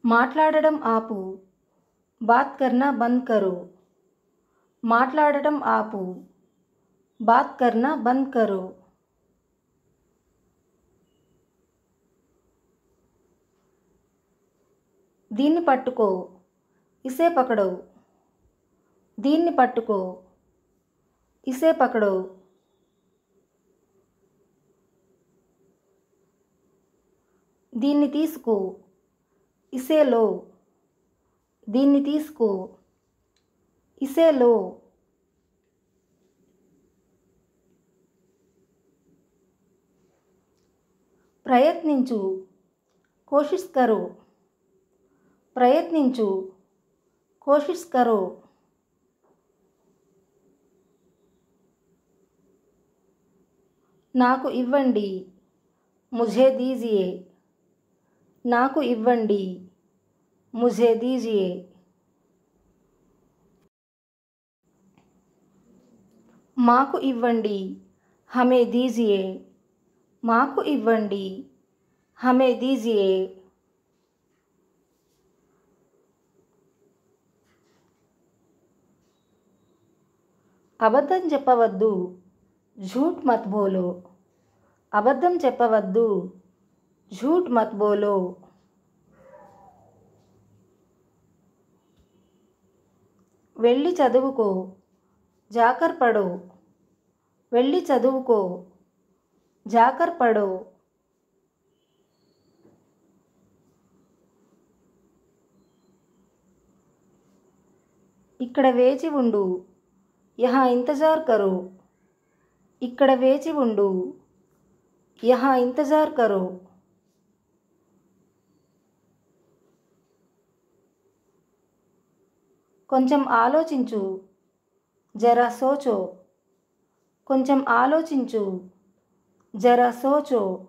మాట్లాడడం ఆపు. బాత్ కర్నా బంద్ కరో. మాట్లాడడం ఆపు. బాత్ కర్నా బంద్ కరో. దీన్ని పట్టుకో. ఇసే పకడో. దీన్ని పట్టుకో. ఇసే పకడో. దీన్ని తీసుకో. ఇసే లో. దీన్ని తీసుకో. ఇసే లో. ప్రయత్నించు. కోషిష్ కరో. ప్రయత్నించు. కోషిష్ కరో. నాకు ఇవ్వండి. ముఝే దీజియే. నాకు ఇవ్వండి. ముఝే దీజియే. మాకు ఇవ్వండి. హమే దీజియే. మాకు ఇవ్వండి. హమే దీజియే. అబద్ధం చెప్పవద్దు. झूठ मत बोलो. అబద్ధం చెప్పవద్దు. झूठ मत बोलो. వెళ్ళి చదువుకో. జాకర్ పడో. వెళ్ళి చదువుకో. జాకర్ పడో. ఇక్కడ వేచి ఉండు. యహా ఇంతజార్ కరో. ఇక్కడ వేచి ఉండు. యహా ఇంతజార్ కరో. కొంచెం ఆలోచించు. జరా సోచో. కొంచెం ఆలోచించు. జరా సోచో.